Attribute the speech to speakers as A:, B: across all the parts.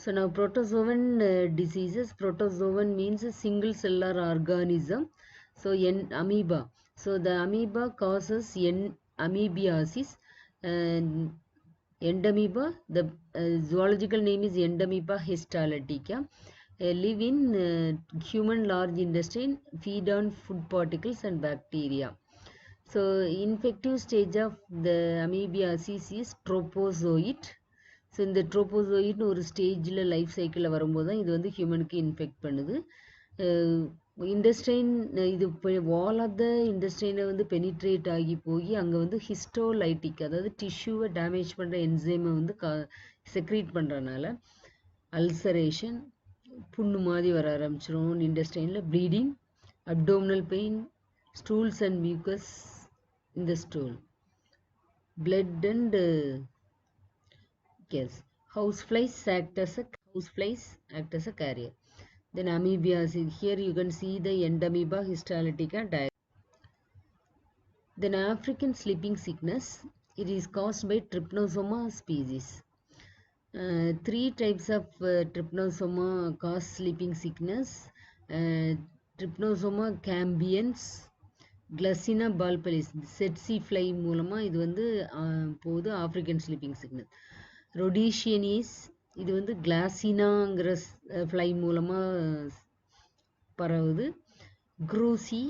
A: So now protozoan diseases. Protozoan means a single cellular organism. So amoeba. So the amoeba causes amoebiasis. And endamoeba, the zoological name is Endamoeba histolytica. Live in human large intestine, feed on food particles and bacteria. So infective stage of the amoebiasis is trophozoite. So இந்த ட்ரோபோசோயிட்னு ஒரு ஸ்டேஜில் life சைக்கிளில் வரும்போது தான் இது வந்து ஹியூமனுக்கு infect பண்ணுது. இண்டஸ்ட்ரைன் இது வால் ஆஃப் த இண்டஸ்ட்ரைனை வந்து பெனிட்ரேட் ஆகி போய் அங்கே வந்து ஹிஸ்டோலைட்டிக், அதாவது டிஷ்யூவை டேமேஜ் பண்ணுற என்சைமை வந்து செக்ரீட் பண்ணுறனால அல்சரேஷன், புண்ணு மாதிரி வர ஆரம்பிச்சிடும் இண்டஸ்ட்ரைனில், bleeding, abdominal pain, stools and mucus in the stool, blood and yes, houseflies act as a carrier. Then amoebiasis, here you can see the Endamoeba histolytica diagram. Then African sleeping sickness, it is caused by Trypanosoma species. Three types of Trypanosoma cause sleeping sickness. Trypanosoma cambiens, Glossina balpalis, tsetse fly மூலமா இது வந்து போகுது African sleeping sickness. ரொடீஷியனிஸ், இது வந்து கிளாசினாங்கிற fly மூலமாக பரவுது. குரூசி,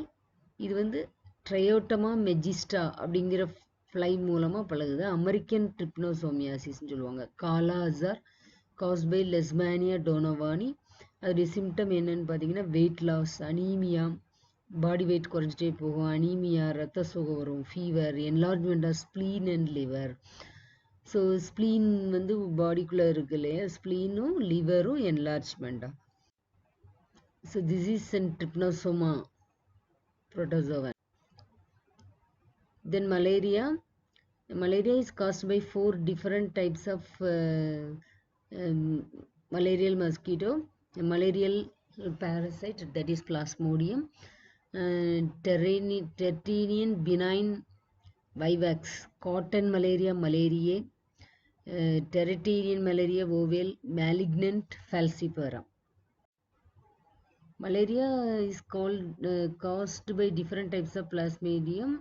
A: இது வந்து ட்ரையோட்டமா மெஜிஸ்டா அப்படிங்கிற ஃப்ளை மூலமாக பழகுது. அமெரிக்கன் ட்ரிப்னோசோமியாசிஸ்ன்னு சொல்லுவாங்க. Kala azar caused by Leishmania donovani. அதோடைய சிம்டம் என்னன்னு பார்த்தீங்கன்னா weight loss, anaemia, body weight குறைஞ்சிட்டே போகும், அனீமியா, ரத்த சோகை வரும், fever, enlargement of spleen and liver. So spleen வந்து பாடிக்குள்ளே இருக்கு இல்லையா, ஸ்ப்ளீனும் லிவரும் என்லார்ஜ்மெண்ட்டா. So this is and trypanosoma protozoan. Then malaria. Malaria is caused by 4 different types of malarial mosquito. A malarial parasite, that is Plasmodium. Terrenian benign vivax, cotton malaria malariae, Terrenian malaria ovale, malignant falciparum. Malaria is caused by different types of Plasmodium.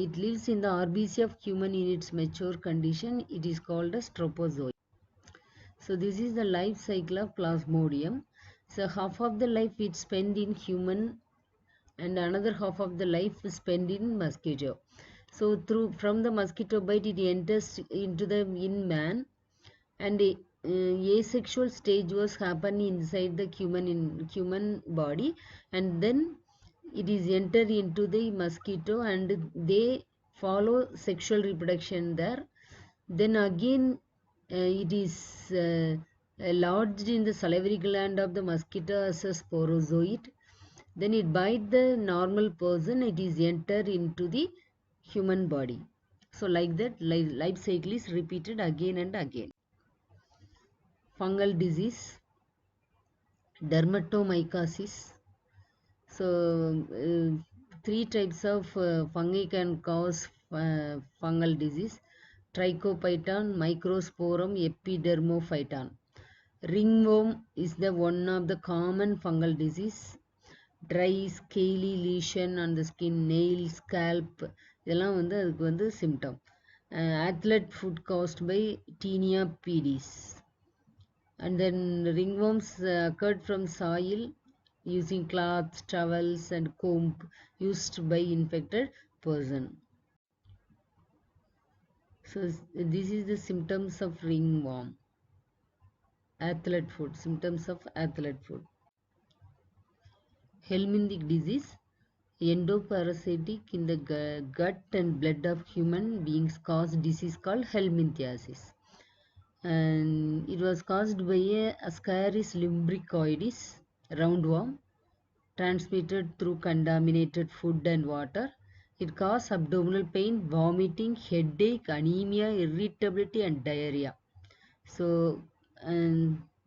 A: It lives in the RBC of human in its mature condition. It is called as trophozoite. So this is the life cycle of Plasmodium. So half of the life it spent in human and another half of the life is spent in mosquito. So from the mosquito bite it enters into the in man, and asexual stage was happening inside the human body, and then it is entered into the mosquito and they follow sexual reproduction there. Then again it is lodged in the salivary gland of the mosquito as a sporozoite. Then it bites the normal person, it is entered into the human body. So like that life cycle is repeated again and again. Fungal disease, dermatomycosis. So 3 types of fungi can cause fungal disease: Trichophyton, Microsporum, Epidermophyton. Ringworm is the one of the common fungal disease. Dry scaly lesion on the skin, nail, scalp, இதெல்லாம் வந்து அதுக்கு வந்து symptom. Athlete foot caused by Tinea pedis. And then ringworms occurred from soil using cloths, towels and comb used by infected person. So this is the symptoms of ringworm. Athlete foot, symptoms of athlete foot. Helminthic disease, endoparasitic in the gut and blood of human beings caused disease called helminthiasis. And it was caused by a Ascaris lumbricoides roundworm transmitted through contaminated food and water. It caused abdominal pain, vomiting, headache, anemia, irritability and diarrhea. So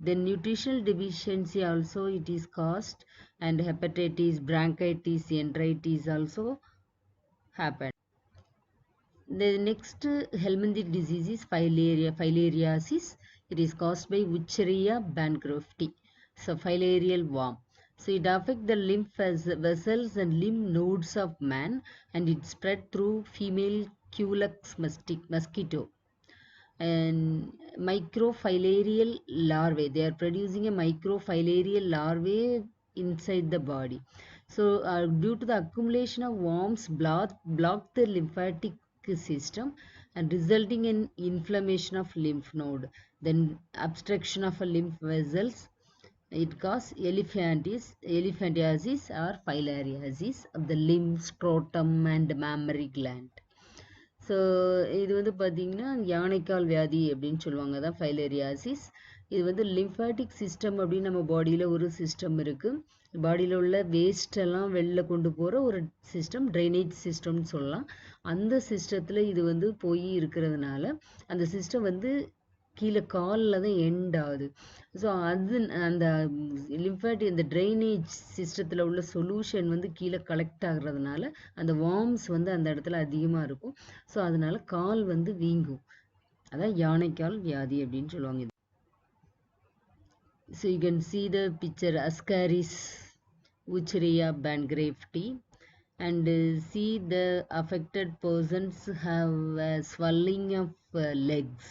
A: then nutritional deficiency also it is caused, and hepatitis, bronchitis, enteritis also happen. The next helminthic disease is filariasis. It is caused by Wuchereria bancrofti, so filarial worm. So it affects the lymph vessels and lymph nodes of man, and it spread through female Culex mosquito and microfilarial larvae. They are producing a microfilarial larvae inside the body. So due to the accumulation of worms block the lymphatic system and resulting in inflammation of lymph node, then obstruction of a lymph vessels. It causes elephantiasis or filariasis of the lymph, scrotum and mammary gland. So இது வந்து பார்த்தீங்கன்னா யானைக்கால் வியாதி அப்படின்னு சொல்லுவாங்க தான் filariasis. இது வந்து lymphatic system அப்படின்னு நம்ம பாடியில் ஒரு சிஸ்டம் இருக்குது. பாடியில் உள்ள வேஸ்டெல்லாம் வெளில கொண்டு போகிற ஒரு சிஸ்டம், ட்ரைனேஜ் சிஸ்டம்னு சொல்லலாம். அந்த சிஸ்டத்தில் இது வந்து போய் இருக்கிறதுனால அந்த சிஸ்டம் வந்து கீழே காலில் தான் எண்ட் ஆகுது. ஸோ அது அந்த லிம்ஃபாட்டிக் இந்த ட்ரைனேஜ் சிஸ்டத்தில் உள்ள சொல்யூஷன் வந்து கீழே கலெக்ட் ஆகுறதுனால அந்த வார்ம்ஸ் வந்து அந்த இடத்துல அதிகமாக இருக்கும். ஸோ அதனால கால் வந்து வீங்கும். அதான் யானைக்கால் வியாதி அப்படின்னு சொல்லுவாங்க. So you can see the picture Ascaris Wuchereria bancrofti, and see the affected persons have swelling of legs.